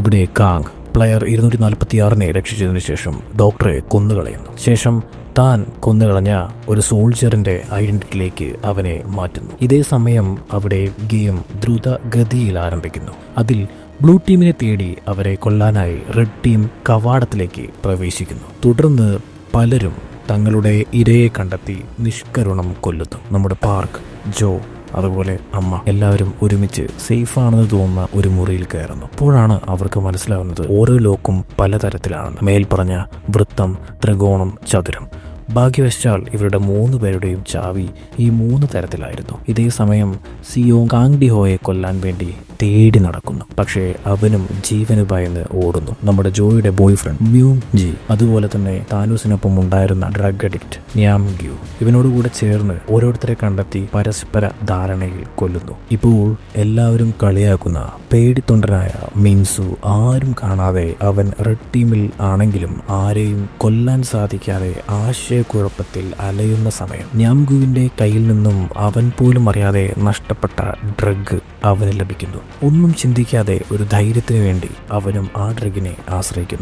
ഇവിടെ Kang player 246-നെ രക്ഷിച്ചതിനു ശേഷം ഡോക്ടറെ കൊന്നുകളയുന്നു. ശേഷം താൻ കൊന്നുകളഞ്ഞ ഒരു സോൾജറിന്റെ ഐഡന്റിറ്റിയിലേക്ക് അവനെ മാറ്റുന്നു. ഇതേ സമയം അവിടെ ഗെയിം ദ്രുതഗതിയിൽ ആരംഭിക്കുന്നു. അതിൽ ബ്ലൂ ടീമിനെ തേടി അവരെ കൊല്ലാനായി റെഡ് ടീം കവാടത്തിലേക്ക് പ്രവേശിക്കുന്നു. തുടർന്ന് പലരും തങ്ങളുടെ ഇരയെ കണ്ടെത്തി നിഷ്കരുണം കൊല്ലുന്നു. നമ്മുടെ പാർക്ക്, ജോ, അതുപോലെ അമ്മ എല്ലാവരും ഒരുമിച്ച് സേഫാണെന്ന് തോന്നുന്ന ഒരു മുറിയിൽ കയറുന്നു. അപ്പോഴാണ് അവർക്ക് മനസ്സിലാവുന്നത് ഓരോ ലോക്കും പലതരത്തിലാണെന്ന്. മേൽപ്പറഞ്ഞ വൃത്തം, ത്രികോണം, ചതുരം. ഭാഗ്യവശാൽ ഇവരുടെ 3 പേരുടെയും ചാവി ഈ 3 തരത്തിലായിരുന്നു. ഇതേ സമയം സിയോ കാങ് ഡിഹോയെ കൊല്ലാൻ വേണ്ടി തേടി നടക്കുന്നു. പക്ഷേ അവനും ജീവന് ഭയന്ന് ഓടുന്നു. നമ്മുടെ ജോയുടെ ബോയ് ഫ്രണ്ട് മ്യൂങ് ജി, അതുപോലെ തന്നെ താനൂസിനൊപ്പം ഉണ്ടായിരുന്ന ഡ്രഗ് അഡിക്റ്റ് ന്യാം ഗ്യൂ ഇവനോടുകൂടെ ചേർന്ന് ഓരോരുത്തരെ കണ്ടെത്തി പരസ്പര ധാരണയിൽ കൊല്ലുന്നു. ഇപ്പോൾ എല്ലാവരും കളിയാക്കുന്ന പേടിത്തൊണ്ടനായ മിൻസു ആരും കാണാതെ അവൻ റെഡ് ടീമിൽ ആണെങ്കിലും ആരെയും കൊല്ലാൻ സാധിക്കാതെ ആശയക്കുഴപ്പത്തിൽ അലയുന്ന സമയം ന്യാംഗുവിന്റെ കയ്യിൽ നിന്നും അവൻ പോലും അറിയാതെ നഷ്ടപ്പെട്ട ഡ്രഗ് അവന് ലഭിക്കുന്നു. ഒന്നും ചിന്തിക്കാതെ ഒരു ധൈര്യത്തിന് വേണ്ടി അവനും ആ ഡ്രഗിനെ ആശ്രയിക്കുന്നു.